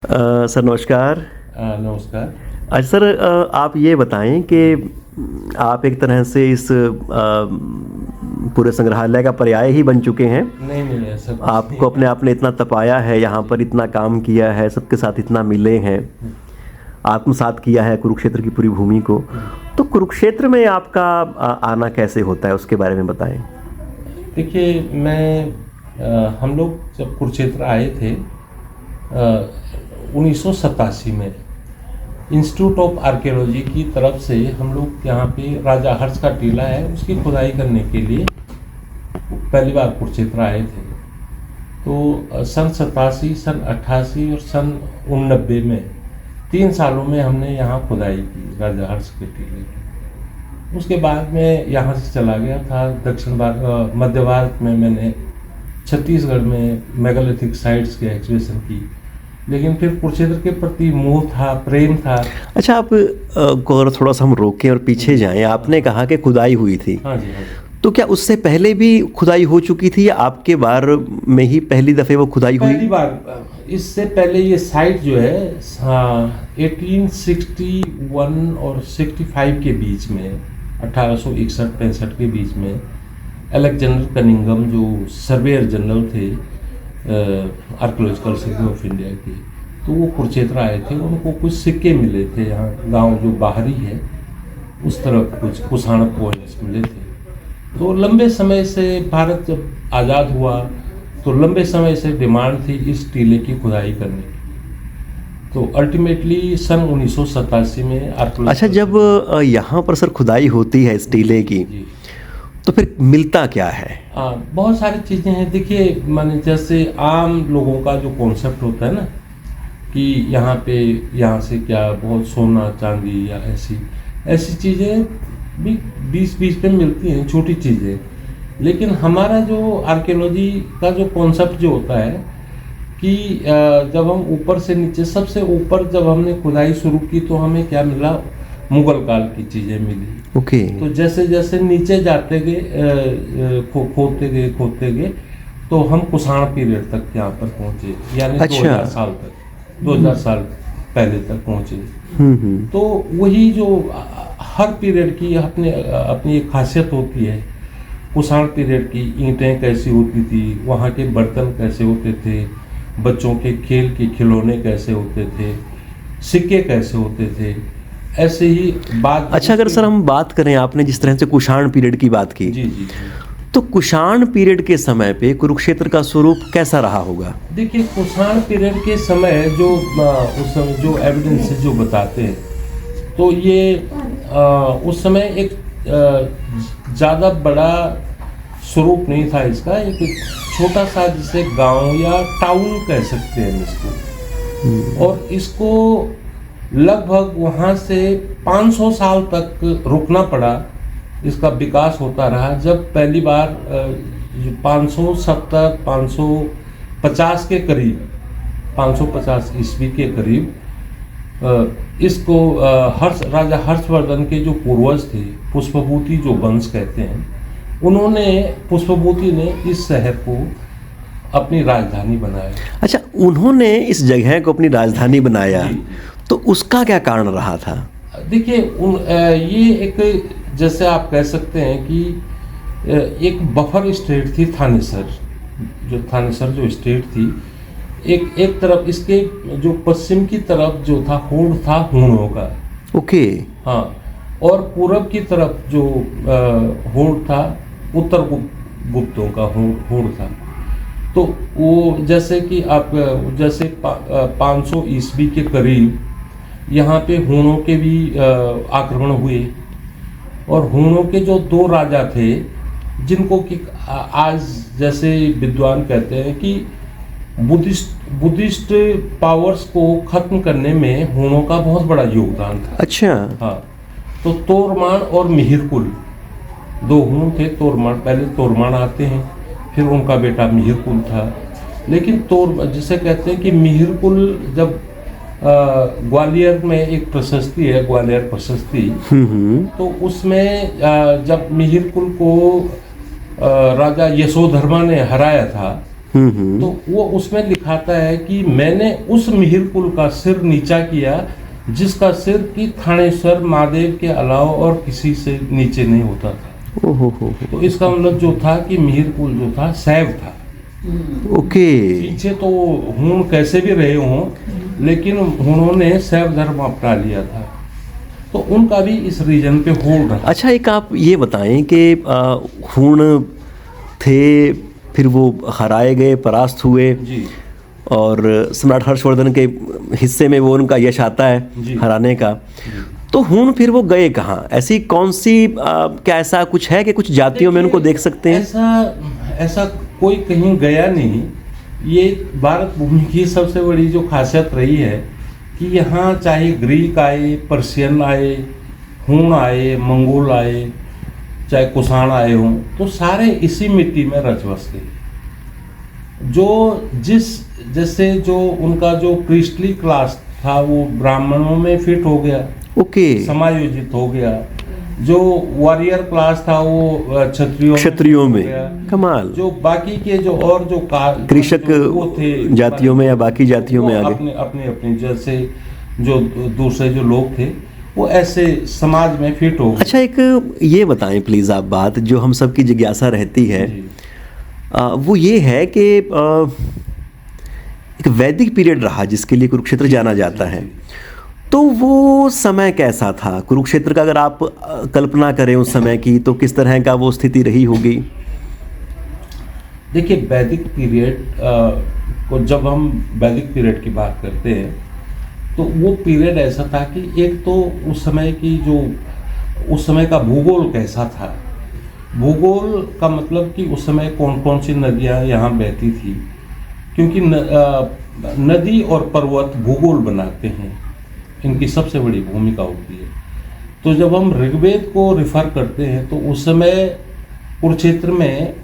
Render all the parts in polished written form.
Sir नमस्कार। नमस्कार। अच्छा सर, आप ये बताएं कि आप एक तरह से इस पूरे संग्रहालय का पर्याय ही बन चुके हैं। नहीं नहीं, ऐसा कुछ आपको नहीं अपने आप ने इतना तपाया है, यहाँ पर इतना काम किया है, सबके साथ इतना मिले हैं, आत्मसात किया है कुरुक्षेत्र की पूरी भूमि को। तो कुरुक्षेत्र में आपका आना कैसे होता है, उसके बारे में बताएं। देखिए, हम लोग जब कुरुक्षेत्र आए थे 1987 में, इंस्टीट्यूट ऑफ आर्कियोलॉजी की तरफ से हम लोग यहाँ पे राजा हर्ष का टीला है उसकी खुदाई करने के लिए पहली बार कुरुक्षेत्र आए थे। तो सन 87, सन 88 और सन 89 में 3 सालों में हमने यहाँ खुदाई की राजा हर्ष के टीले की। उसके बाद में यहाँ से चला गया था दक्षिण भारत, मध्य भारत में मैंने छत्तीसगढ़ में मेगालिथिक साइट्स की एक्सहिबिशन की, लेकिन फिर कुरुक्षेत्र के प्रति मोह था, प्रेम था। अच्छा, आप को अगर थोड़ा सा हम रोकें और पीछे जाएं, आपने कहा कि खुदाई हुई थी। हाँ जी, हाँ जी। तो क्या उससे पहले भी खुदाई हो चुकी थी या आपके बार में ही पहली दफे वो खुदाई हुई? पहली बार। इससे पहले ये साइट जो है 1861 और 65 के बीच में, 1861-65 के बीच में अलेक्जेंडर कनिंघम जो सर्वेयर जनरल थे आर्कियोलॉजिकल सर्वे ऑफ इंडिया के, तो वो कुरुक्षेत्र आए थे। उनको कुछ सिक्के मिले थे, यहाँ गांव जो बाहरी है उस तरफ कुछ कुषाण कॉइन्स मिले थे। तो लंबे समय से भारत जब आज़ाद हुआ तो लंबे समय से डिमांड थी इस टीले की खुदाई करने की। तो अल्टीमेटली सन 1987 में अच्छा, जब यहाँ पर सर खुदाई होती है इस टीले की, तो फिर मिलता क्या है? बहुत सारी चीज़ें हैं। देखिए, माने जैसे आम लोगों का जो कॉन्सेप्ट होता है ना कि यहाँ से क्या बहुत सोना चांदी या ऐसी चीज़ें भी बीच पे मिलती हैं, छोटी चीज़ें। लेकिन हमारा जो आर्कियोलॉजी का जो कॉन्सेप्ट जो होता है कि जब हम ऊपर से नीचे, सबसे ऊपर जब हमने खुदाई शुरू की तो हमें क्या मिला, मुगल काल की चीज़ें मिली। ओके। तो जैसे जैसे नीचे जाते गए, खोदते गए तो हम कुषाण पीरियड तक यहाँ पर पहुँचे, यानी अच्छा। 2000 साल तक, 2000 साल पहले तक पहुँचे। तो वही जो हर पीरियड की अपनी एक खासियत होती है। कुषाण पीरियड की ईंटें कैसी होती थी, वहाँ के बर्तन कैसे होते थे, बच्चों के खेल के खिलौने कैसे होते थे, सिक्के कैसे होते थे, ऐसे ही बात। अच्छा, अगर सर हम बात करें, आपने जिस तरह से कुषाण पीरियड की बात की, जी, तो कुषाण पीरियड के समय पे कुरुक्षेत्र का स्वरूप कैसा रहा होगा? देखिए, कुषाण पीरियड के समय जो उस समय जो एविडेंस जो बताते हैं, तो ये उस समय एक ज़्यादा बड़ा स्वरूप नहीं था इसका। एक छोटा सा जिसे गांव या टाउन कह सकते हैं इसको। और इसको लगभग वहाँ से 500 साल तक रुकना पड़ा, इसका विकास होता रहा। जब पहली बार 570 550 के करीब, 550 ईस्वी के करीब इसको राजा हर्षवर्धन के जो पूर्वज थे, पुष्पभूति जो वंश कहते हैं, पुष्पभूति ने इस शहर को अपनी राजधानी बनाया। अच्छा, उन्होंने इस जगह को अपनी राजधानी बनाया, तो उसका क्या कारण रहा था? देखिए, ये एक, जैसे आप कह सकते हैं कि एक बफर स्टेट थी थानेसर जो स्टेट थी। एक तरफ इसके जो पश्चिम की तरफ जो था होड़ था हूणों का। ओके। हाँ, और पूरब की तरफ जो होड़ था उत्तर गुप्तों का होड़ था। तो वो जैसे कि आप 500 ईस्वी के करीब यहाँ पे हूणों के भी आक्रमण हुए। और हूणों के जो 2 राजा थे, जिनको कि आज जैसे विद्वान कहते हैं कि बुद्धिस्ट पावर्स को खत्म करने में हूणों का बहुत बड़ा योगदान था। अच्छा। हाँ, तो तोरमान और मिहिरकुल 2 हूण थे। पहले तोरमान आते हैं, फिर उनका बेटा मिहिरकुल था। लेकिन जिसे कहते हैं कि मिहिरकुल, जब ग्वालियर में एक प्रशस्ति है, ग्वालियर प्रशस्ति, तो उसमें जब मिहिरकुल को राजा यशोधर्मा ने हराया था, हम्म। तो वो उसमें लिखाता है कि मैंने उस मिहिर कुल का सिर नीचा किया जिसका सिर की थानेश्वर महादेव के अलावा और किसी से नीचे नहीं होता था। ओहो हो। तो इसका मतलब जो था कि मिहिर कुल जो था शैव था। ओके। पीछे तो हूण कैसे भी रहे हों, लेकिन हूणों ने शैव धर्म अपना लिया था, तो उनका भी इस रीजन पे होल्ड रहा। अच्छा, एक आप ये बताएं कि हूण थे, फिर वो हराए गए, परास्त हुए, जी और सम्राट हर्षवर्धन के हिस्से में वो उनका यश आता है जी। हराने का। तो हूण फिर वो गए कहाँ? ऐसी कौन सी क्या ऐसा कुछ है कि कुछ जातियों में उनको देख सकते हैं? ऐसा कोई कहीं गया नहीं। ये भारत भूमि की सबसे बड़ी जो खासियत रही है कि यहाँ चाहे ग्रीक आए, पर्शियन आए, हूण आए, मंगोल आए, चाहे कुषाण आए हों, तो सारे इसी मिट्टी में रच बस गए। जैसे जो उनका जो प्रीस्टली क्लास था वो ब्राह्मणों में फिट हो गया, ओके। समायोजित हो गया। जो वॉरियर क्लास था वो क्षत्रियों में। कमाल। जो बाकी के जो और जो कृषक वो थे जातियों में या बाकी जातियों में आ गए। अपने जैसे जो दूसरे जो लोग थे वो ऐसे समाज में फिट हो गए। अच्छा, एक ये बताएं प्लीज आप बात जो हम सबकी जिज्ञासा रहती है, वो ये है कि एक वैदिक पीरियड रहा जिसके लिए कुरुक्षेत्र जाना जाता है, तो वो समय कैसा था कुरुक्षेत्र का? अगर आप कल्पना करें उस समय की, तो किस तरह का वो स्थिति रही होगी? देखिए, वैदिक पीरियड को जब हम वैदिक पीरियड की बात करते हैं तो वो पीरियड ऐसा था कि एक तो उस समय का भूगोल कैसा था। भूगोल का मतलब कि उस समय कौन कौन सी नदियाँ यहाँ बहती थी, क्योंकि नदी और पर्वत भूगोल बनाते हैं, इनकी सबसे बड़ी भूमिका होती है। तो जब हम ऋग्वेद को रिफर करते हैं तो उस समय कुरुक्षेत्र में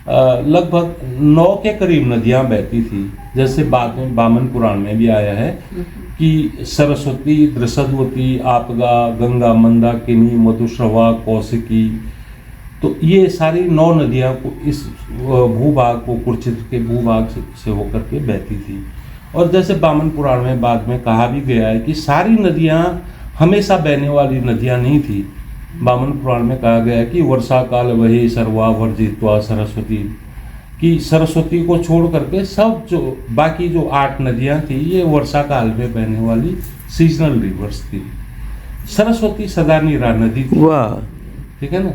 लगभग 9 के करीब नदियां बहती थी। जैसे बाद में वामन पुराण में भी आया है कि सरस्वती, दृषद्वती, आपगा, गंगा, मंदाकिनी, मधुश्रवा, कौशिकी, तो ये सारी 9 नदियां इस भूभाग को, कुरुक्षेत्र के भूभाग से होकर के बहती थी। और जैसे वामन पुराण में बाद में कहा भी गया है कि सारी नदियां हमेशा बहने वाली नदियां नहीं थी। वामन पुराण में कहा गया है कि वर्षा काल वही सर्वा वर्जित्वा सरस्वती, कि सरस्वती को छोड़ करके सब जो बाकी जो 8 नदियां थी ये वर्षा काल में बहने वाली सीजनल रिवर्स थी। सरस्वती सदा नीरा नदी थी। वाह। ठीक है ना।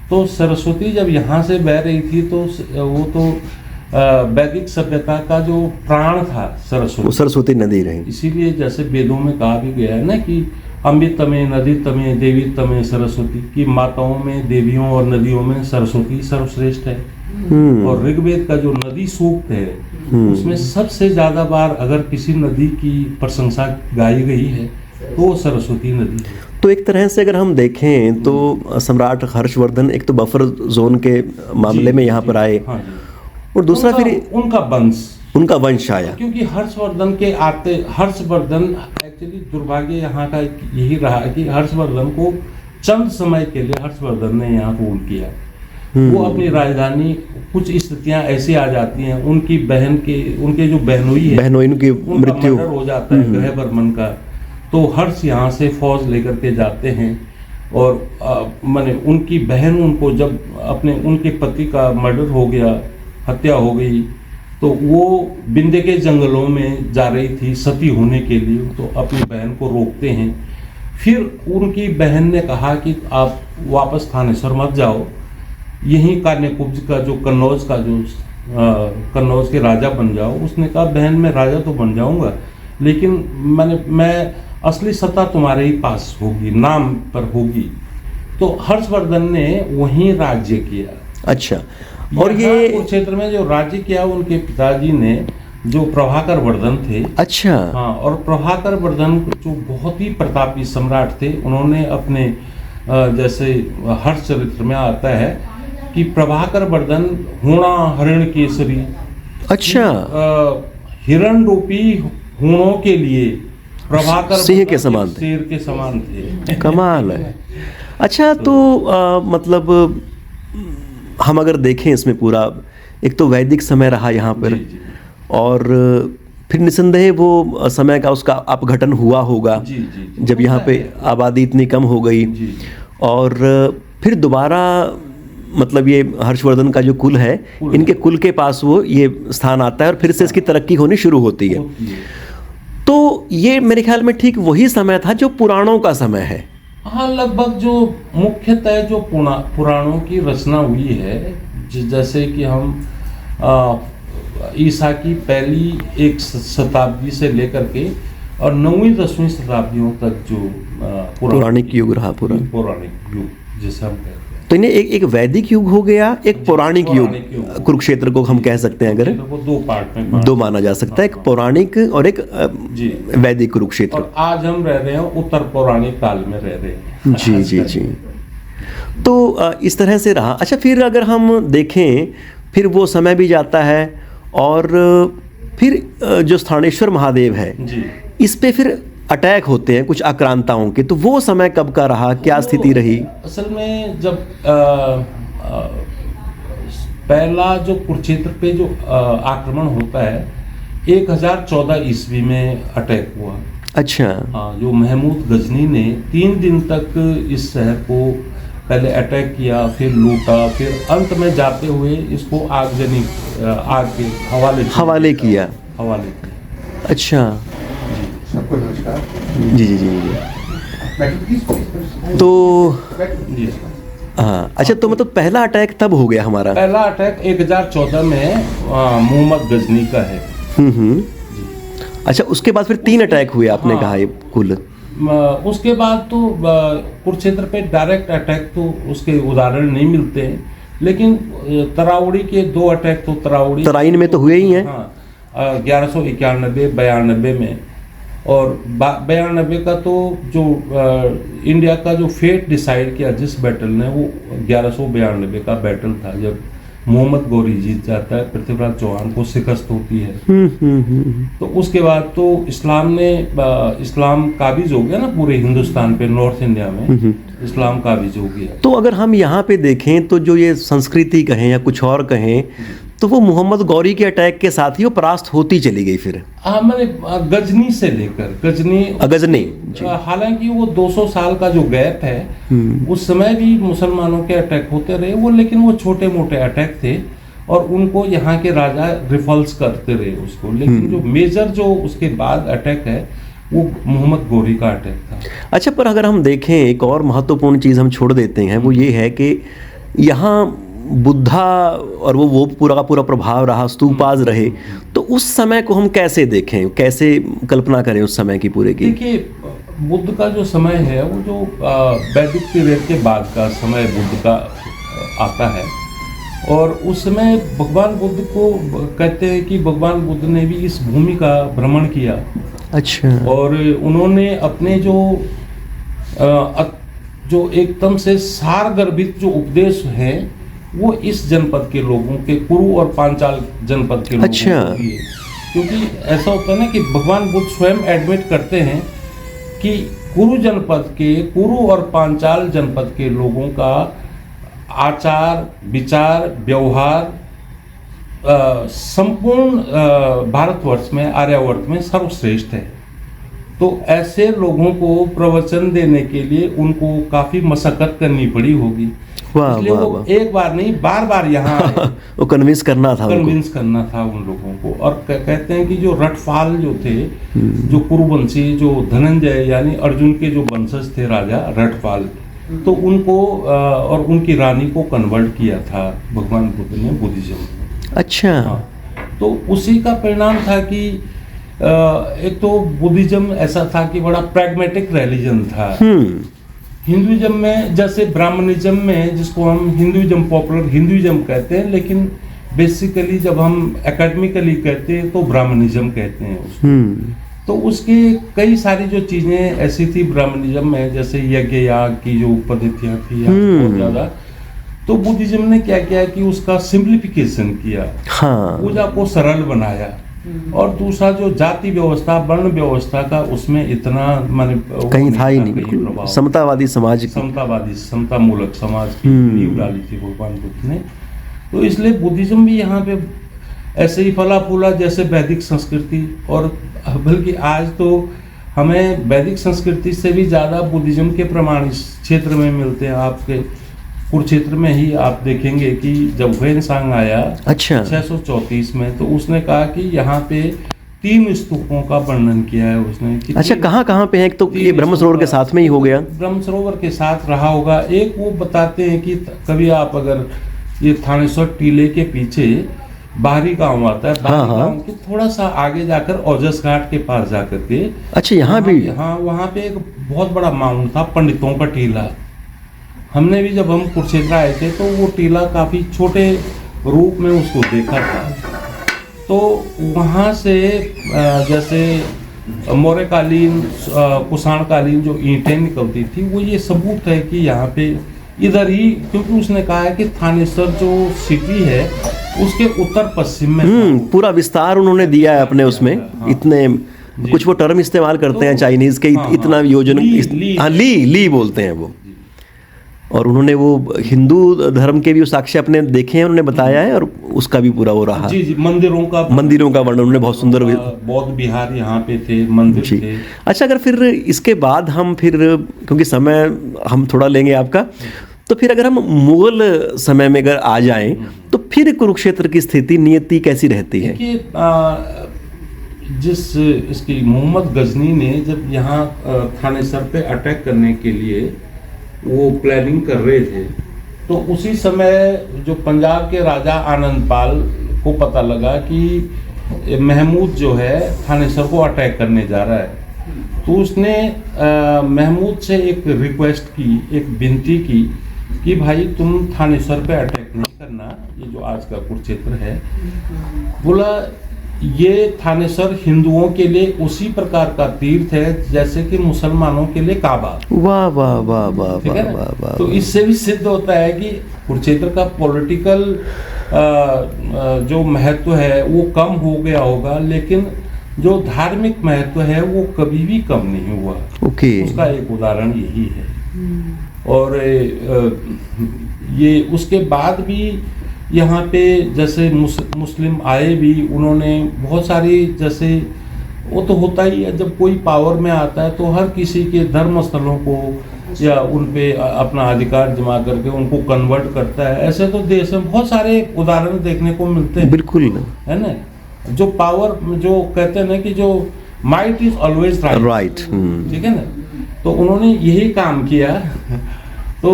तो सरस्वती जब यहाँ से बह रही थी तो वो तो वैदिक सभ्यता का जो प्राण था सरस्वती नदी रही। इसीलिए जैसे वेदों में कहा भी गया है ना कि अमृत तमें, नदी तमें, देवी तमें, सरस्वती, की माताओं में, देवियों और नदियों में सरस्वती सर्वश्रेष्ठ है। और ऋग्वेद का जो नदी सूक्त है उसमें सबसे ज्यादा बार अगर किसी नदी की प्रशंसा गाई गई है तो वो सरस्वती नदी है। तो एक तरह से अगर हम देखें तो सम्राट हर्षवर्धन एक तो बफर जोन के मामले में यहाँ पर आए, हाँ, और दूसरा फिर उनका वंश आया। क्योंकि हर्षवर्धन एक्चुअली दुर्भाग्य यहाँ का यही रहा कि हर्षवर्धन को चंद समय के लिए हर्षवर्धन ने यहाँ रूल किया। वो अपनी राजधानी, कुछ स्थितियां ऐसी आ जाती हैं, उनके जो बहनोई है, बहनोई की मृत्यु हो जाता है ग्रह बर्मन का, तो हर्ष यहाँ से फौज लेकर के जाते हैं और माने उनकी बहन उनको जब उनके पति का मर्डर हो गया, हत्या हो गई, तो वो बिंदे के जंगलों में जा रही थी सती होने के लिए, तो अपनी बहन को रोकते हैं। फिर उनकी बहन ने कहा कि आप वापस थानेश्वर मत जाओ, यहीं कान्यकुब्ज का जो कन्नौज के राजा बन जाओ। उसने कहा बहन मैं राजा तो बन जाऊंगा, लेकिन मैं असली सत्ता तुम्हारे ही पास होगी, नाम पर होगी। तो हर्षवर्धन ने वहीं राज्य किया। अच्छा। और ये कुरुक्षेत्र में जो राज्य किया उनके पिताजी ने, जो प्रभाकर वर्धन थे। अच्छा। हाँ, और प्रभाकर वर्धन जो बहुत ही प्रतापी सम्राट थे, उन्होंने अपने जैसे हर्ष चरित्र में आता है कि प्रभाकर वर्धन हूणा हरिण केसरी। अच्छा। हिरण रूपी हूणों के लिए प्रभाकर सिंह के समान थे, शेर के समान थे। कमाल है। अच्छा, तो मतलब हम अगर देखें इसमें पूरा एक तो वैदिक समय रहा यहाँ पर, जी, जी, और फिर निसंदेह वो समय का उसका अपघटन हुआ होगा जी, जी, जी, जब यहाँ पे आबादी इतनी कम हो गई, जी, और फिर दोबारा मतलब ये हर्षवर्धन का जो कुल है, इनके कुल के पास वो ये स्थान आता है और फिर से इसकी तरक्की होनी शुरू होती है। होती है। तो ये मेरे ख्याल में ठीक वही समय था जो पुराणों का समय है। हाँ, लगभग जो मुख्यतः जो पुराणों की रचना हुई है, जैसे कि हम ईसा की पहली एक शताब्दी से लेकर के और 9वीं 10वीं शताब्दियों तक जो पौराणिक युग रहा पूरा, पौराणिक युग जिसे हम कहते हैं। तो इन्हें एक वैदिक युग हो गया, एक पौराणिक युग, कुरुक्षेत्र को हम कह सकते हैं, अगर वो दो पार्ट में दो माना जा सकता है, एक पौराणिक और एक वैदिक कुरुक्षेत्र। और आज हम रह रहे हैं उत्तर पौराणिक काल में रह रहे हैं। जी जी जी। तो इस तरह से रहा। अच्छा, फिर अगर हम देखें, फिर वो समय भी जाता है और फिर जो स्थानेश्वर महादेव है जी, इस पे फिर अटैक होते हैं कुछ आक्रांताओं के, तो वो समय कब का रहा, क्या स्थिति रही? असल में जब पहला जो कुरुक्षेत्र पे जो आक्रमण होता है 1014 ईस्वी में अटैक हुआ। अच्छा। हाँ, जो महमूद गजनी ने 3 दिन तक इस शहर को पहले अटैक किया, फिर लूटा, फिर अंत में जाते हुए इसको आग के हवाले किया। अच्छा। सबको नमस्कार। जी जी जी जी। तो जी, हाँ, अच्छा, तो मतलब पहला अटैक तब हो गया हमारा? पहला अटैक 1014 में मोहम्मद गजनी का है। अच्छा, उसके बाद फिर 3 अटैक हुए आपने हाँ, कहा ये कुल। उसके बाद तो कुरुक्षेत्र पे डायरेक्ट अटैक तो उसके उदाहरण नहीं मिलते हैं, लेकिन तरावड़ी के 2 अटैक तो तराइन में तो हुए ही हैं। हाँ, 1191-92 में, और 92 का तो जो इंडिया का जो फेट डिसाइड किया जिस बैटल ने, वो 1192 का बैटल था, जब मोहम्मद गौरी जीत जाता है, पृथ्वीराज चौहान को शिकस्त होती है। तो उसके बाद तो इस्लाम काबिज हो गया ना पूरे हिंदुस्तान पे, नॉर्थ इंडिया में इस्लाम काबिज हो गया। तो अगर हम यहाँ पे देखें तो जो ये संस्कृति कहें या कुछ और कहें, तो वो मोहम्मद गौरी के अटैक के साथ ही वो परास्त होती चली गई फिर। हाँ, मैंने गजनी से लेकर गजनी, हालांकि वो 200 साल का जो गैप है, उस समय भी मुसलमानों के अटैक होते रहे वो, लेकिन वो छोटे मोटे अटैक थे और उनको यहाँ के राजा रिफल्स करते रहे उसको, लेकिन जो मेजर जो उसके बाद अटैक है वो मोहम्मद गौरी का अटैक था। अच्छा, पर अगर हम देखें, एक और महत्वपूर्ण चीज़ हम छोड़ देते हैं, वो ये है कि यहाँ बुद्धा और वो पूरा का पूरा प्रभाव रहा, स्तूपाज रहे, तो उस समय को हम कैसे देखें, कैसे कल्पना करें उस समय की पूरे की? देखिए, बुद्ध का जो समय है वो जो वैदिक पीरियड के बाद का समय बुद्ध का आता है, और उस समय भगवान बुद्ध को कहते हैं कि भगवान बुद्ध ने भी इस भूमि का भ्रमण किया। अच्छा। और उन्होंने अपने जो एकदम से सारगर्भित जो उपदेश है वो इस जनपद के लोगों के, कुरु और पांचाल जनपद के लोगों को दिए। क्योंकि ऐसा होता है ना कि भगवान बुद्ध स्वयं एडमिट करते हैं कि कुरु और पांचाल जनपद के लोगों का आचार, विचार, व्यवहार संपूर्ण भारतवर्ष में, आर्यावर्त में सर्वश्रेष्ठ है। तो ऐसे लोगों को प्रवचन देने के लिए उनको काफी मशक्कत करनी पड़ी होगी। इसलिए वो एक बार नहीं, बार बार यहाँ वो कन्विंस करना था उन लोगों को। और कहते हैं कि जो रटफाल जो थे, जो कुरुवंशी, जो धनंजय यानी अर्जुन के जो वंशज थे राजा रटफाल, तो उनको और उनकी रानी को कन्वर्ट किया था भगवान बुद्ध ने बुद्धिज्म। अच्छा। हाँ, तो उसी का परिणाम था कि एक तो बुद्धिज्म ऐसा था कि बड़ा प्रैग्मेटिक रिलीजन था। हिंदुइज्म में, जैसे ब्राह्मणिज्म में, जिसको हम हिंदुइज्म, पॉपुलर हिंदुइज्म कहते हैं, लेकिन बेसिकली जब हम एकेडमिकली कहते हैं तो ब्राह्मणिज्म कहते हैं उसको। तो उसकी कई सारी जो चीजें ऐसी थी ब्राह्मणिज्म में, जैसे यज्ञ याग की जो पद्धतियां थी बहुत ज्यादा, तो बुद्धिज्म ने क्या किया कि उसका सिंप्लीफिकेशन किया। हाँ। पूजा को सरल बनाया। और दूसरा जो जाति व्यवस्था, वर्ण व्यवस्था का उसमें इतना माने कहीं था ही नहीं, बिल्कुल समतावादी समाज, समतामूलक समाज की नींव डाली थी भगवान बुद्ध ने। तो इसलिए बुद्धिज्म भी यहाँ पे ऐसे ही फला फूला जैसे वैदिक संस्कृति, और बल्कि आज तो हमें वैदिक संस्कृति से भी ज़्यादा बुद्धिज्म के प्रमाण इस क्षेत्र में मिलते हैं। आपके कुरुक्षेत्र में ही आप देखेंगे कि जब ह्वेनसांग आया अच्छा 634 में, तो उसने कहा कि यहाँ पे 3 स्तूपों का वर्णन किया है उसने। अच्छा, कहाँ कहाँ पे है? एक तो ये ब्रह्म सरोवर के साथ में ही हो गया। ब्रह्म सरोवर के साथ रहा होगा। एक वो बताते हैं कि कभी आप अगर ये थानेश्वर टीले के पीछे बाहरी गांव आता है, बाहरी गांव के थोड़ा सा आगे जाकर ओजस घाट के पास जाकर के, अच्छा यहाँ भी, हाँ वहाँ पे एक बहुत बड़ा माउंट था, पंडितों का टीला। हमने भी जब हम कुरुक्षेत्र आए थे तो वो टीला काफी छोटे रूप में उसको देखा था। तो वहाँ से जैसे मौर्यकालीन कुषाणकालीन जो ईंटें निकलती थी, वो ये सबूत है कि यहाँ पे इधर ही, क्योंकि उसने कहा है कि थानेश्वर जो सिटी है उसके उत्तर पश्चिम में पूरा विस्तार उन्होंने दिया है अपने उसमें। इतने कुछ वो टर्म इस्तेमाल करते हैं चाइनीज के, इतना योजन, ली बोलते हैं वो। और उन्होंने वो हिंदू धर्म के भी वो साक्ष्य अपने देखे हैं, उन्होंने बताया है, और उसका भी पूरा वो रहा। जी, मंदिरों का वर्णन उन्होंने बहुत सुंदर। बौद्ध विहार यहाँ पे थे, मंदिर थे। अच्छा, अगर फिर इसके बाद हम फिर, क्योंकि समय हम थोड़ा लेंगे आपका, तो फिर अगर हम मुगल समय में अगर आ जाएं तो फिर कुरुक्षेत्र की स्थिति, नियति कैसी रहती है? जिस इसकी मोहम्मद गजनी ने जब यहाँ थानेसर पे अटैक करने के लिए वो प्लानिंग कर रहे थे, तो उसी समय जो पंजाब के राजा आनंदपाल को पता लगा कि महमूद जो है थानेसर को अटैक करने जा रहा है, तो उसने महमूद से एक रिक्वेस्ट की, एक विनती की कि भाई तुम थानेसर पे अटैक नहीं करना, ये जो आज का कुरुक्षेत्र है। बोला ये थानेसर हिंदुओं के लिए उसी प्रकार का तीर्थ है जैसे कि मुसलमानों के लिए काबा। वाह वाह वाह वाह ठीक है ना? वाह। तो इससे भी सिद्ध होता है कि कुरुक्षेत्र का पॉलिटिकल जो महत्व है वो कम हो गया होगा, लेकिन जो धार्मिक महत्व है वो कभी भी कम नहीं हुआ। उसका एक उदाहरण यही है। और ये उसके बाद भी यहाँ पे जैसे मुस्लिम आए भी, उन्होंने बहुत सारी, जैसे वो तो होता ही है जब कोई पावर में आता है तो हर किसी के धर्म स्थलों को या उन पे अपना अधिकार जमा करके उनको कन्वर्ट करता है। ऐसे तो देश में बहुत सारे उदाहरण देखने को मिलते हैं। बिल्कुल है ना, जो पावर, जो कहते हैं ना कि जो माइट इज ऑलवेज राइट, ठीक है ना, तो उन्होंने यही काम किया। तो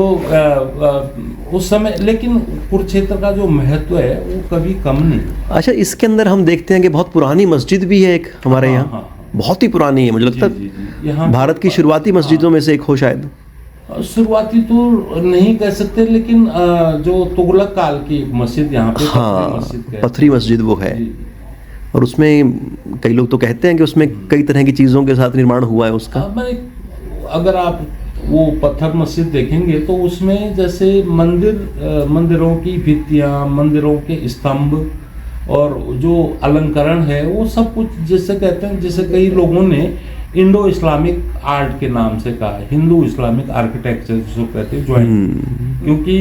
उस समय, लेकिन कुरुक्षेत्र का जो महत्व है वो कभी कम नहीं। अच्छा, इसके अंदर हम देखते हैं कि बहुत पुरानी मस्जिद भी है एक हमारे यहाँ। बहुत ही पुरानी है, मुझे लगता है भारत की शुरुआती मस्जिदों में से एक हो शायद। शुरुआती तो नहीं कह सकते, लेकिन जो तुगलक काल की मस्जिद यहाँ पे, पथरी मस्जिद वो है। और उसमें कई लोग तो कहते हैं कि उसमें कई तरह की चीज़ों के साथ निर्माण हुआ है उसका। अगर आप वो पत्थर मस्जिद देखेंगे तो उसमें जैसे मंदिरों की भित्तियाँ, मंदिरों के स्तंभ और जो अलंकरण है वो सब कुछ, जैसे कहते हैं, जैसे कई लोगों ने इंडो इस्लामिक आर्ट के नाम से कहा, हिंदू इस्लामिक आर्किटेक्चर जिसको कहते हैं ज्वाइंट, क्योंकि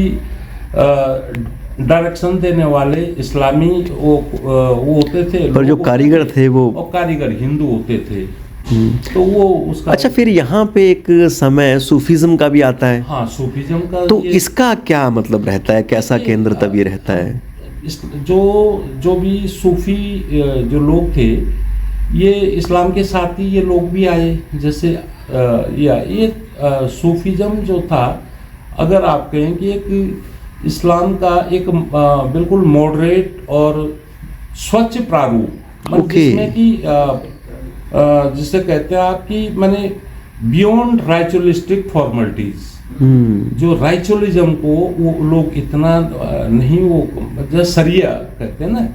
डायरेक्शन देने वाले इस्लामी वो होते थे, और जो कारीगर थे वो कारीगर हिंदू होते थे। तो वो उसका। अच्छा, फिर यहाँ पे एक समय सूफीज्म का भी आता है। हाँ, सूफीज्म का। तो इसका क्या मतलब रहता है, कैसा केंद्र तब ये रहता है? जो भी सूफी जो लोग थे, ये इस्लाम के साथ ही ये लोग भी आए। जैसे ये सूफीज्म जो था, अगर आप कहें कि एक इस्लाम का एक बिल्कुल मॉडरेट और स्वच्छ प्रारूप, जिसमें कि जिसे कहते हैं आपकी, माने बियॉन्ड राइचुअलिस्टिक फॉर्मेलिटीज, जो राइचुअलिज्म को वो लोग इतना नहीं, वो जैसे सरिया कहते हैं ना,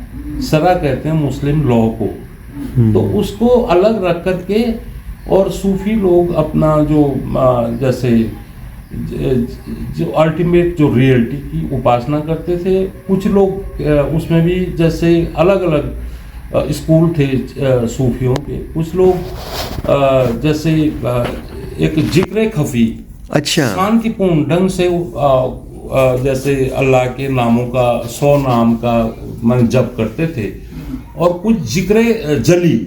सरा कहते हैं मुस्लिम लॉ को, तो उसको अलग रख करके, और सूफी लोग अपना जो जैसे जो अल्टीमेट जो रियलिटी की उपासना करते थे। कुछ लोग उसमें भी जैसे अलग अलग स्कूल थे सूफियों के। कुछ लोग जैसे एक जिक्र खफी, अच्छा, शांतिपूर्ण ढंग से जैसे अल्लाह के नामों का 100 नाम का मन जप करते थे, और कुछ जिक्र जली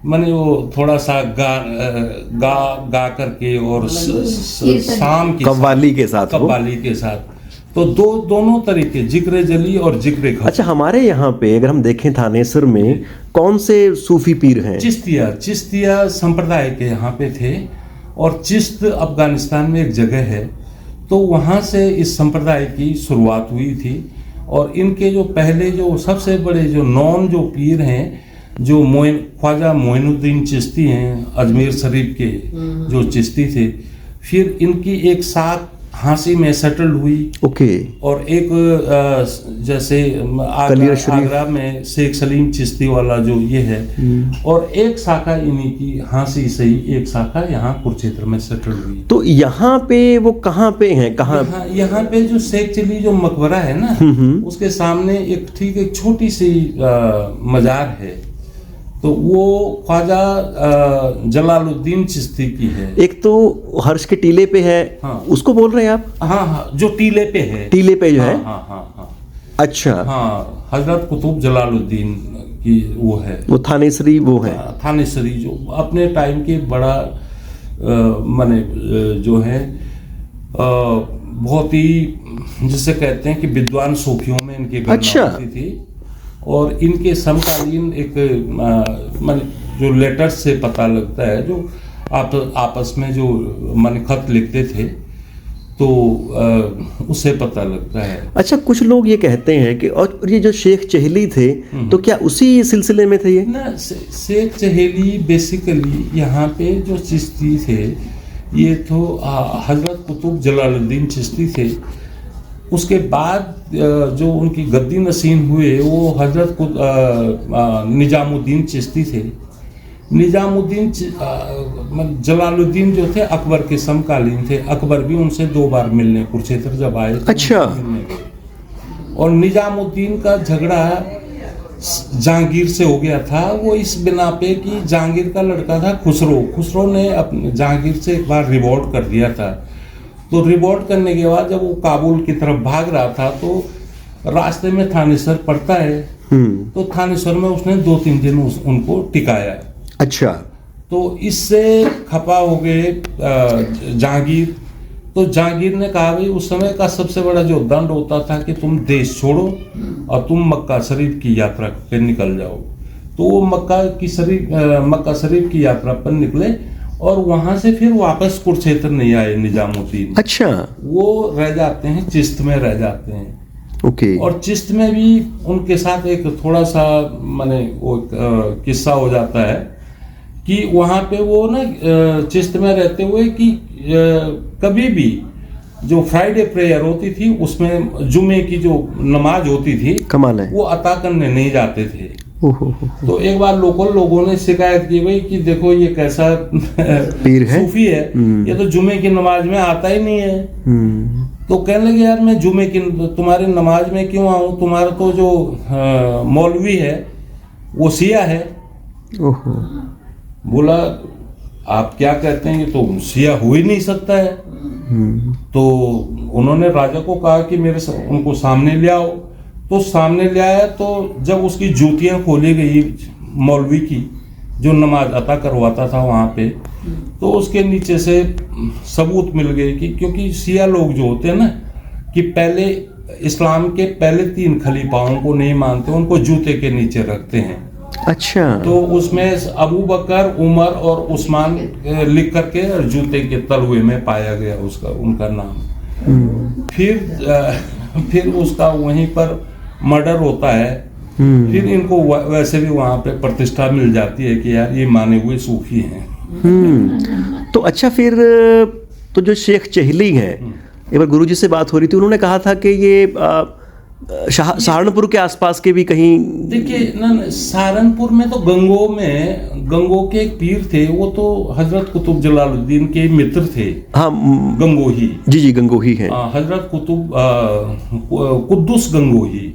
माने वो थोड़ा सा गा करके और शाम की कव्वाली के साथ तो दोनों तरीके, जिक्र जली और जिक्र खफी। अच्छा, हमारे यहाँ पे अगर हम देखें थानेसर में कौन से सूफी पीर हैं? चिश्तिया संप्रदाय के यहाँ पे थे, और चिश्त अफगानिस्तान में एक जगह है, तो वहाँ से इस संप्रदाय की शुरुआत हुई थी। और इनके जो पहले जो सबसे बड़े जो नॉन जो पीर हैं, जो ख्वाजा मोइनुद्दीन चिश्ती हैं, अजमेर शरीफ के जो चिश्ती थे, फिर इनकी एक साथ हांसी में सेटल हुई। ओके। और एक जैसे आगरा में शेख सलीम चिश्ती वाला जो ये है, और एक शाखा इन्हीं की हांसी से ही एक शाखा यहाँ कुरुक्षेत्र में सेटल हुई। तो यहाँ पे वो कहाँ पे हैं? यहाँ पे जो शेख चिली जो मकबरा है ना, उसके सामने एक छोटी सी मजार है, तो वो ख्वाजा जलालुद्दीन चिश्ती की है। एक तो हर्ष के टीले पे है, हाँ। उसको बोल रहे हैं आप? हाँ, जो टीले पे है, टीले पे जो है। हाँ। अच्छा। हाँ, हजरत कुतुब जलालुद्दीन की वो है, वो थानेसरी वो है। थानेसरी जो अपने टाइम के बड़ा माने जो है बहुत ही, जिसे कहते हैं कि विद्वान सूफियों में इनकी गणना होती थी। और इनके समकालीन एक माने जो लेटर्स से पता लगता है, जो आपस में जो माने खत लिखते थे, तो उससे पता लगता है। अच्छा, कुछ लोग ये कहते हैं कि और ये जो शेख चहेली थे, तो क्या उसी सिलसिले में थे ये? ना, शेख चहेली बेसिकली यहाँ पे जो चिश्ती थे, ये तो हजरत कुतुब जलालुद्दीन चिश्ती थे। उसके बाद जो उनकी गद्दी नसीन हुए, वो हजरत निजामुद्दीन चिश्ती थे। निजामुद्दीन जलालुद्दीन जो थे अकबर के समकालीन थे। अकबर भी उनसे 2 बार मिलने कुरुक्षेत्र जब आए। अच्छा। और निजामुद्दीन का झगड़ा जहांगीर से हो गया था, वो इस बिना पे कि जहांगीर का लड़का था खुसरो ने अपने जहांगीर से एक बार रिवोल्ट कर दिया था। तो रिवोल्ट करने के बाद जब वो काबुल की तरफ भाग रहा था, तो रास्ते में थानेसर पड़ता है, तो थानेसर में उसने 2-3 दिन उनको टिकाया। अच्छा। तो इससे खपा हो गए जहांगीर। तो जहांगीर ने कहा, भाई उस समय का सबसे बड़ा जो दंड होता था कि तुम देश छोड़ो और तुम मक्का शरीफ की यात्रा पे निकल जाओ। तो वो मक्का शरीफ की यात्रा पर निकले, और वहां से फिर वापस कुरुक्षेत्र नहीं आए निजामुद्दीन। अच्छा। वो रह जाते हैं, चिश्त में रह जाते हैं। ओके। और चिश्त में भी उनके साथ एक थोड़ा सा माने वो किस्सा हो जाता है कि वहां पे वो ना चिश्त में रहते हुए कि कभी भी जो फ्राइडे प्रेयर होती थी, उसमें जुमे की जो नमाज होती थी, कमाल है, वो अता करने नहीं जाते थे। ओहो। तो एक बार लोकल लोगों ने शिकायत की, भाई कि देखो ये कैसा पीर है, सूफी है, ये तो जुमे की नमाज में आता ही नहीं है। तो कहने लगे, यार मैं जुमे की तुम्हारी नमाज में क्यों आऊं, तुम्हारा तो जो मौलवी है वो शिया है। ओहो। बोला, आप क्या कहते हैं, ये तो शिया हो ही नहीं सकता है। तो उन्होंने राजा को कहा कि उनको सामने ले आओ। तो सामने ले आया, तो जब उसकी जूतियां खोली गई मौलवी की, जो नमाज अता करवाता था वहाँ पे, तो उसके नीचे से सबूत मिल गए कि क्योंकि शिया लोग जो होते हैं ना, कि पहले इस्लाम के पहले 3 खलीफाओं को नहीं मानते, उनको जूते के नीचे रखते हैं। अच्छा। तो उसमें अबू बकर, उमर और उस्मान लिख करके जूते के तलवे में पाया गया उनका नाम। फिर उसका वहीं पर मर्डर होता है। फिर इनको वैसे भी वहां पे प्रतिष्ठा मिल जाती है कि यार ये माने हुए सूफी हैं। तो अच्छा, फिर तो जो शेख चहेली हैं, एक बार गुरुजी से बात हो रही थी, उन्होंने कहा था कि ये सहारनपुर के आसपास के भी कहीं, देखिए ना, सहारनपुर में तो गंगो के एक पीर थे, वो तो हजरत कुतुब जलालुद्दीन के मित्र थे। हाँ, गंगोही। जी गंगोही है। हजरत कुतुब कुद्दूस गंगोही।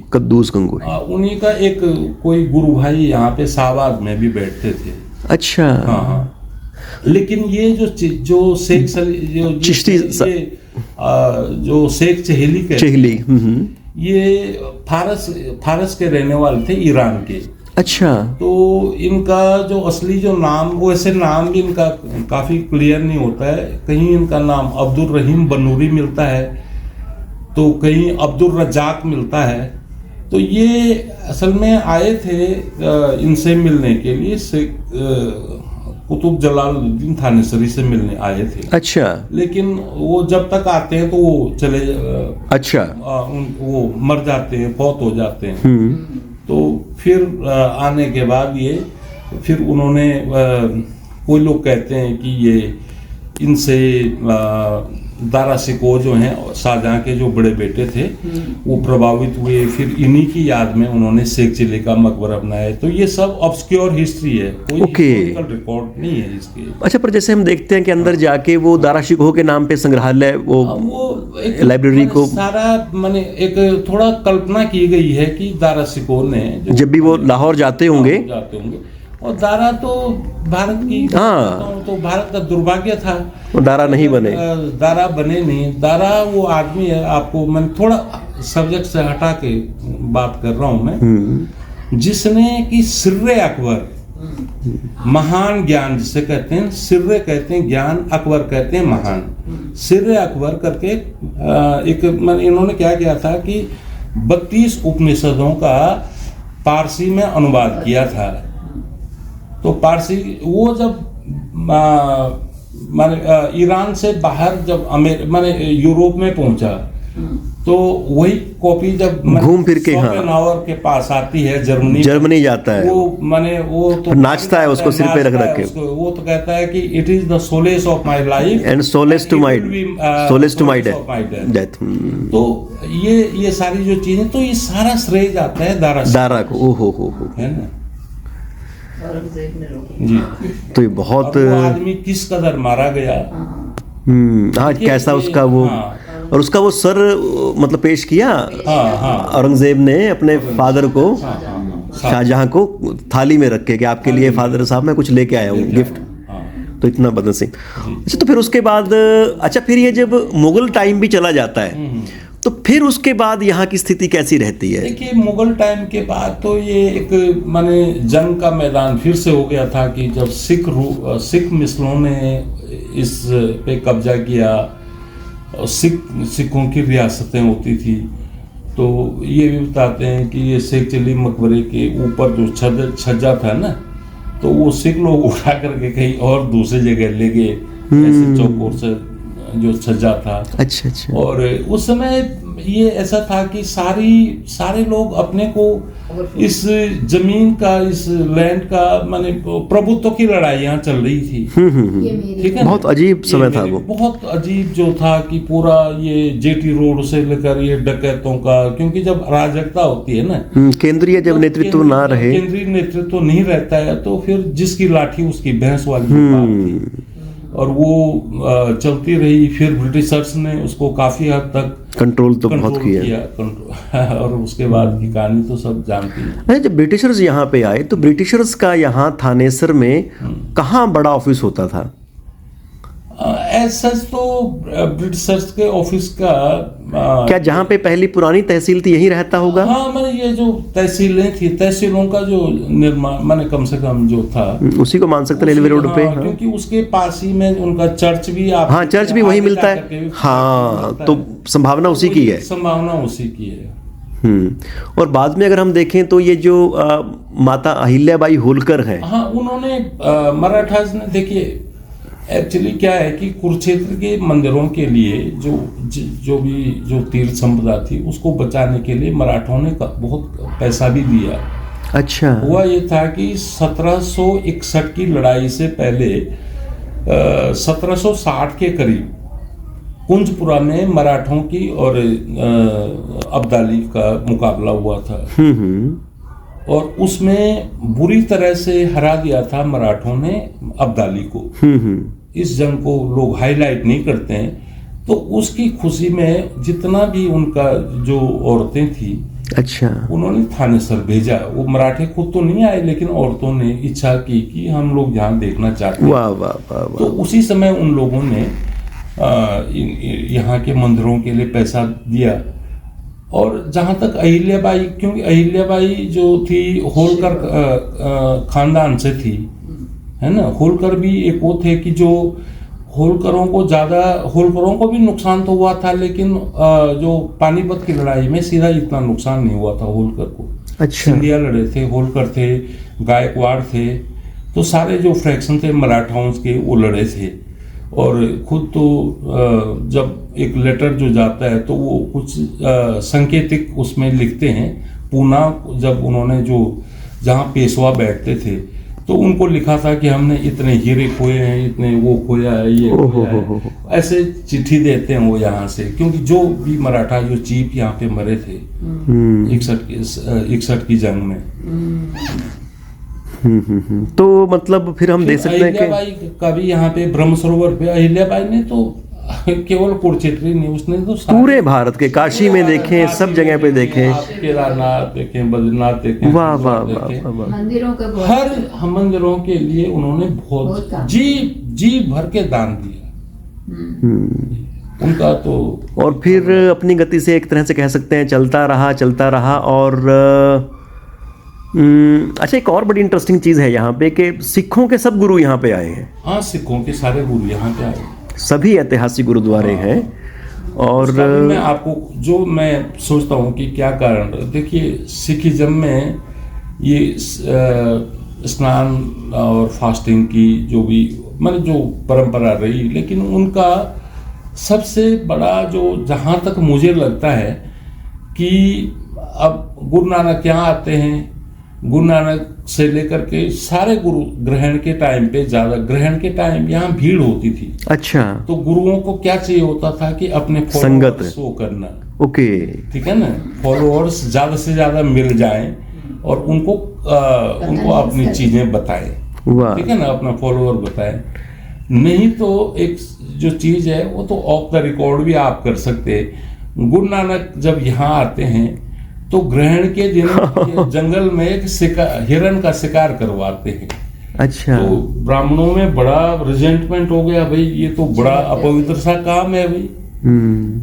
उन्हीं का एक कोई गुरु भाई यहाँ पे शाहबाद में भी बैठते थे। अच्छा। हाँ। लेकिन ये जो शेख चिश्ती जो शेख चहेली के चेहली। ये फारस के रहने वाले थे, ईरान के। अच्छा। तो इनका जो असली जो नाम, वैसे नाम भी इनका काफी क्लियर नहीं होता है। कहीं इनका नाम अब्दुल रहीम बनूरी मिलता है, तो कहीं अब्दुल रज्जाक मिलता है। तो ये असल में आए थे इनसे मिलने के लिए, से कुतुब जलालुद्दीन थानेसरी से मिलने आए थे। अच्छा। लेकिन वो जब तक आते हैं तो वो चले अच्छा। वो मर जाते हैं, फौत हो जाते हैं। तो फिर आने के बाद ये फिर उन्होंने कोई लोग कहते हैं कि ये इनसे दारा शिकोह जो हैं शाहजहां के जो बड़े बेटे थे वो प्रभावित हुए। फिर इन्हीं की याद में उन्होंने शेख चिली का मकबरा बनाया। तो ये सब ऑब्सक्योर हिस्ट्री है, कोई हिस्टोरिकल रिकॉर्ड नहीं है इसके। अच्छा, पर जैसे हम देखते हैं कि अंदर जाके वो दारा शिकोह के नाम पे संग्रहालय, वो लाइब्रेरी को सारा माने एक थोड़ा कल्पना की गई है कि दारा शिकोह ने जब भी वो लाहौर जाते होंगे, और दारा तो भारत की, हाँ, तो भारत का दुर्भाग्य था वो दारा नहीं बने। दारा बने नहीं। दारा वो आदमी है, आपको मैं थोड़ा सब्जेक्ट से हटा के बात कर रहा हूं मैं, जिसने कि सिर्रे अकबर, महान ज्ञान जिसे कहते हैं, सिर्रे कहते हैं ज्ञान, अकबर कहते हैं महान। सिर्रे अकबर करके एक इन्होंने क्या किया था कि 32 उपनिषदों का पारसी में अनुवाद किया था। तो पारसी वो जब माने ईरान से बाहर जब माने यूरोप में पहुंचा, तो वही कॉपी जब घूम फिर के शोपेनहावर के पास आती है, जर्मनी जाता है, वो माने वो तो नाचता है उसको सिर पे रख के, वो तो कहता है कि it is the solace of my life and solace to my death. तो ये सारी जो चीजें, तो ये सारा श्रेय जाता है दारा को। ओहो है ना जी। तो ये बहुत आदमी किस कदर मारा गया, हाँ, कैसा उसका वो, और उसका वो सर मतलब पेश किया औरंगजेब ने अपने फादर को, शाहजहां को थाली में रख के कि आपके लिए फादर साहब मैं कुछ लेके आया हूँ गिफ्ट। तो इतना बदन सिंह। अच्छा, तो फिर उसके बाद, अच्छा, फिर ये जब मुगल टाइम भी चला जाता है, तो फिर उसके बाद यहाँ की स्थिति कैसी रहती है? देखिए, मुगल टाइम के बाद तो ये एक माने जंग का मैदान फिर से हो गया था कि जब सिख मिसलों ने इस पे कब्जा किया, सिखों की रियासतें होती थी। तो ये भी बताते हैं कि ये शेख चिली मकबरे के ऊपर जो छज्जा था ना, तो वो सिख लोग उठा करके कहीं और दूसरी जगह ले गए, ऐसे चौकोर से जो छज्जा था। अच्छा। और उस समय ये ऐसा था कि सारे लोग अपने को इस जमीन का, इस लैंड का माने प्रभुत्व की लड़ाई यहाँ चल रही थी। ठीक है, बहुत अजीब समय था वो, बहुत अजीब जो था कि पूरा ये जेटी रोड से लेकर ये डकैतों का, क्योंकि जब अराजकता होती है ना, केंद्रीय जब नेतृत्व ना रहे, केंद्रीय नेतृत्व नहीं रहता है, तो फिर जिसकी लाठी उसकी भैंस वाली बात थी। और वो चलती रही। फिर ब्रिटिशर्स ने उसको काफी हद तक कंट्रोल तो बहुत किया और उसके बाद की कहानी तो सब जानती है। नहीं, जब ब्रिटिशर्स यहाँ पे आए तो ब्रिटिशर्स का यहाँ थानेसर में कहाँ बड़ा ऑफिस होता था? ऐसा तो ब्रिटिशर्स के ऑफिस का क्या जहाँ पे पहली पुरानी तहसील थी यही रहता होगा? हाँ, मैंने ये जो तहसीलें थी, तहसीलों का जो निर्माण मैंने कम से कम जो था उसी को मान सकते रेलवे रोड पे। हाँ, क्योंकि उसके पास ही में उनका चर्च भी चर्च भी वही मिलता है। हाँ, तो संभावना उसी की है, संभावना उसी की है। और बाद में अगर हम देखें तो ये जो माता अहिल्याबाई होलकर हैं, हाँ, उन्होंने मराठास ने, देखिए एक्चुअली क्या है कि कुरुक्षेत्र के मंदिरों के लिए जो तीर्थ संपदा थी उसको बचाने के लिए मराठों ने बहुत पैसा भी दिया। अच्छा। हुआ ये था कि 1761 की लड़ाई से पहले 1760 के करीब कुंजपुरा में मराठों की और अब्दाली का मुकाबला हुआ था। और उसमें बुरी तरह से हरा दिया था मराठों ने अब्दाली को। इस जंग को लोग हाईलाइट नहीं करते हैं। तो उसकी खुशी में जितना भी उनका जो औरतें थी, अच्छा, उन्होंने थानेसर भेजा। वो मराठे खुद तो नहीं आए, लेकिन औरतों ने इच्छा की कि हम लोग यहाँ देखना चाहते हैं। वाह वाह वाह वाह। तो उसी समय उन लोगों ने यहाँ के मंदिरों के लिए पैसा दिया। और जहाँ तक अहिल्याबाई, क्योंकि अहिल्याबाई जो थी होलकर खानदान से थी, है ना। होलकर भी एक वो थे कि जो होलकरों को भी नुकसान तो हुआ था, लेकिन जो पानीपत की लड़ाई में सीधा इतना नुकसान नहीं हुआ था होलकर को। अच्छा। सिंधिया लड़े थे, होलकर थे, गायकवाड़ थे, तो सारे जो फ्रैक्शन थे मराठाओं के वो लड़े थे। और खुद तो जब एक लेटर जो जाता है तो वो कुछ संकेतिक उसमें लिखते हैं। पूना जब उन्होंने जो जहाँ पेशवा बैठते थे तो उनको लिखा था कि हमने इतने हीरे खोए हैं, इतने वो खोया है, ये खोया है। ऐसे चिट्ठी देते हैं वो यहाँ से, क्योंकि जो भी मराठा जो चीफ यहाँ पे मरे थे 61 की जंग में। तो मतलब फिर हम देख सकते हैं कि अहिल्याबाई का भी यहाँ पे ब्रह्म सरोवर पे अहिल्याबाई ने तो केवल कुरुक्षेत्र नहीं, उसने तो पूरे भारत के काशी में देखें, सब जगह पे देखें, केदारनाथ देखें, बद्रीनाथ देखें, वाह वाह वाह वाह। मंदिरों का हर मंदिरों के लिए उन्होंने बहुत जी भर के दान दिया उनका तो। और फिर अपनी गति से एक तरह से कह सकते हैं चलता रहा। और अच्छा, एक और बड़ी इंटरेस्टिंग चीज़ है यहाँ पे कि सिखों के सब गुरु यहाँ पे आए हैं। हाँ, सिखों के सारे गुरु यहाँ पे आए, सभी ऐतिहासिक गुरुद्वारे हैं। और मैं आपको जो मैं सोचता हूँ कि क्या कारण, देखिए सिखिज्म में ये स्नान और फास्टिंग की जो भी मतलब जो परंपरा रही, लेकिन उनका सबसे बड़ा जो जहाँ तक मुझे लगता है कि अब गुरु नानक यहाँ आते हैं, गुरु नानक से लेकर के सारे गुरु ग्रहण के टाइम पे, ज्यादा ग्रहण के टाइम यहाँ भीड़ होती थी। अच्छा। तो गुरुओं को क्या चाहिए होता था कि अपने संगत शो करना। ओके, ठीक है ना, फॉलोअर्स ज्यादा से ज्यादा मिल जाएं और उनको अपनी चीजें बताएं। ठीक है ना, अपना फॉलोअर बताएं। नहीं तो एक जो चीज है वो तो ऑफ द रिकॉर्ड भी आप कर सकते हैं। गुरु नानक जब यहाँ आते हैं तो ग्रहण के दिन जंगल में एक हिरण का शिकार करवाते हैं। अच्छा। तो ब्राह्मणों में बड़ा रिजेंटमेंट हो गया, भाई ये तो बड़ा अपवित्र सा काम है भाई।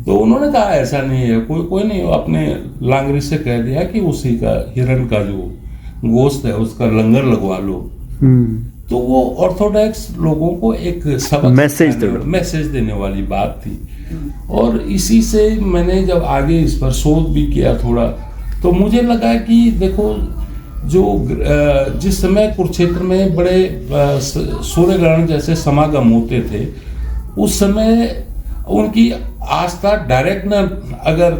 तो उन्होंने कहा ऐसा नहीं है, कोई नहीं, अपने लांगरी से कह दिया कि उसी का हिरण का जो गोश्त है उसका लंगर लगवा लो। तो वो ऑर्थोडॉक्स लोगों को एक सबक मैसेज देने वाली बात थी। और इसी से मैंने जब आगे इस पर शोध भी किया थोड़ा, तो मुझे लगा कि देखो जो जिस समय कुरुक्षेत्र में बड़े सूर्य ग्रहण जैसे समागम होते थे, उस समय उनकी आस्था डायरेक्ट न, अगर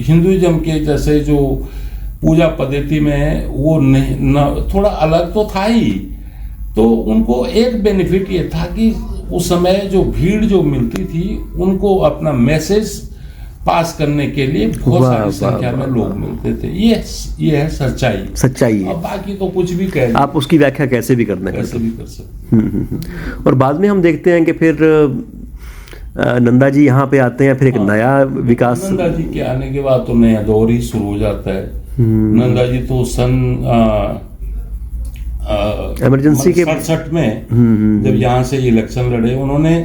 हिंदुइज्म के जैसे जो पूजा पद्धति में वो नहीं न, थोड़ा अलग तो था ही। तो उनको एक बेनिफिट ये था कि उस समय जो भीड़ जो मिलती थी उनको अपना मैसेज पास करने के लिए बहुत सारी संख्या में लोग मिलते थे। ये है सच्चाई है। अब बाकी तो कुछ भी कह, आप उसकी व्याख्या कैसे भी कर सकते। और बाद में हम देखते हैं कि फिर नंदा जी यहाँ पे आते हैं, फिर एक नया विकास। नंदा जी के आने के बाद तो नया दौर ही शुरू हो जाता है। नंदा जी तो सन इमरजेंसी के 67 में जब यहाँ से इलेक्शन लड़े, उन्होंने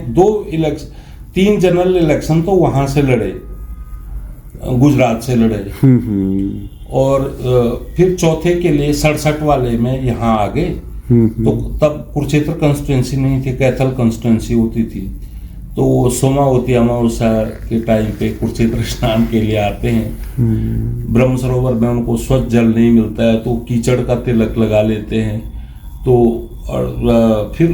3 जनरल इलेक्शन तो वहां से लड़े, गुजरात से लड़े। और फिर चौथे के लिए 67 वाले में यहाँ आ गए। तो तब कुरुक्षेत्र कंस्टिट्यूंसी नहीं थी, कैथल कंस्टिट्यूंसी होती थी। तो वो सोमावती अमावस्या के टाइम पे कुरुक्षेत्र स्नान के लिए आते हैं। ब्रह्म सरोवर में उनको स्वच्छ जल नहीं मिलता है तो कीचड़ का तिलक लगा लेते हैं। तो और फिर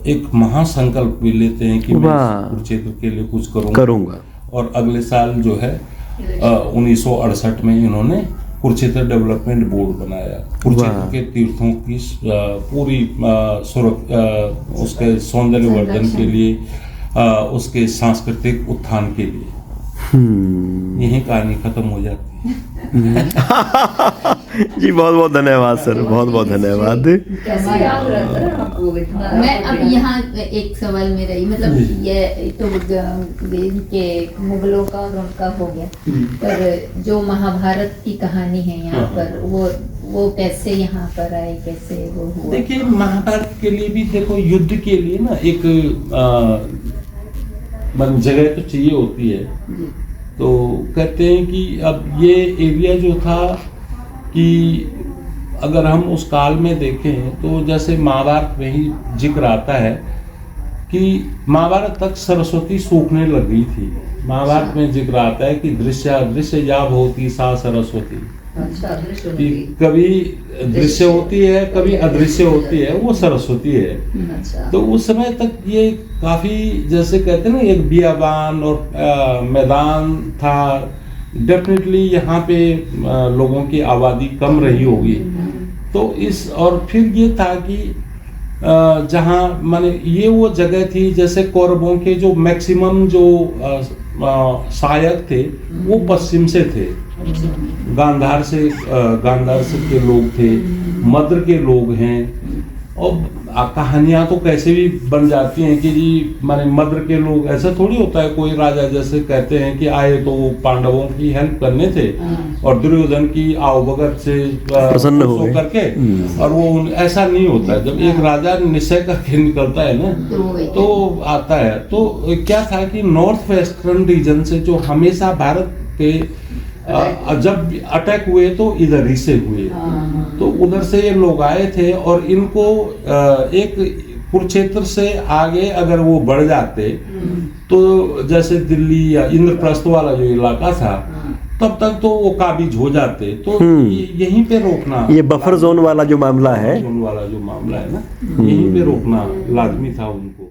एक महासंकल्प भी लेते हैं कि मैं कुरुक्षेत्र के लिए कुछ करूंगा। और अगले साल जो है 1968 में इन्होंने कुरुक्षेत्र डेवलपमेंट बोर्ड बनाया। कुरुक्षेत्र के तीर्थों की पूरी उसके सौंदर्यवर्धन के लिए, उसके सांस्कृतिक उत्थान के लिए। यही कहानी खत्म हो जाती है। जी बहुत बहुत धन्यवाद सर, बहुत बहुत धन्यवाद। मैं अब यहाँ एक सवाल मेरा ही, मतलब ये तो के मुगलों का और उनका हो गया, पर जो महाभारत की कहानी है यहाँ पर वो कैसे यहाँ पर आए, कैसे वो हुआ? देखिए, महाभारत के लिए भी देखो, युद्ध के लिए ना एक जगह तो चाहिए होती है। जी। तो कहते हैं कि अब ये एरिया जो था कि अगर हम उस काल में देखें तो जैसे महाभारत में ही जिक्र आता है कि महाभारत तक सरस्वती सूखने लग गई थी। महाभारत में जिक्र आता है कि दृश्य या होती सा सरस्वती, अच्छा, अदृश्य कि होती। कभी दृश्य होती है, कभी अदृश्य होती है, वो सरस्वती है। अच्छा। तो उस समय तक ये काफी, जैसे कहते हैं ना, एक बियाबान और मैदान था। डेफिनेटली यहाँ पे लोगों की आबादी कम रही होगी। तो इस, और फिर ये था कि जहाँ माने ये वो जगह थी, जैसे कौरवों के जो मैक्सिमम जो सहायक थे वो पश्चिम से थे। गांधार से के लोग थे, मद्र के लोग हैं। और कहानियां तो कैसे भी बन जाती हैं कि जी माने मद्र के लोग, ऐसा थोड़ी होता है कोई राजा जैसे कहते हैं कि आए तो वो पांडवों की हेल्प करने थे और दुर्योधन की आवभगत से प्रसन्न हो गए करके, और वो ऐसा नहीं होता है। जब एक राजा निश्चय करके निकलता है ना तो आता है। तो क्या था कि नॉर्थ वेस्टर्न रीजन से जो हमेशा भारत के जब अटैक हुए तो इधर ही से हुए, तो उधर से ये लोग आए थे। और इनको एक कुरुक्षेत्र से आगे अगर वो बढ़ जाते तो जैसे दिल्ली या इंद्रप्रस्थ वाला जो इलाका था, तब तक तो वो काबिज हो जाते। तो यहीं पे रोकना, ये बफर जोन वाला जो मामला है, जोन वाला जो मामला है ना, यहीं पे रोकना लाजमी था उनको।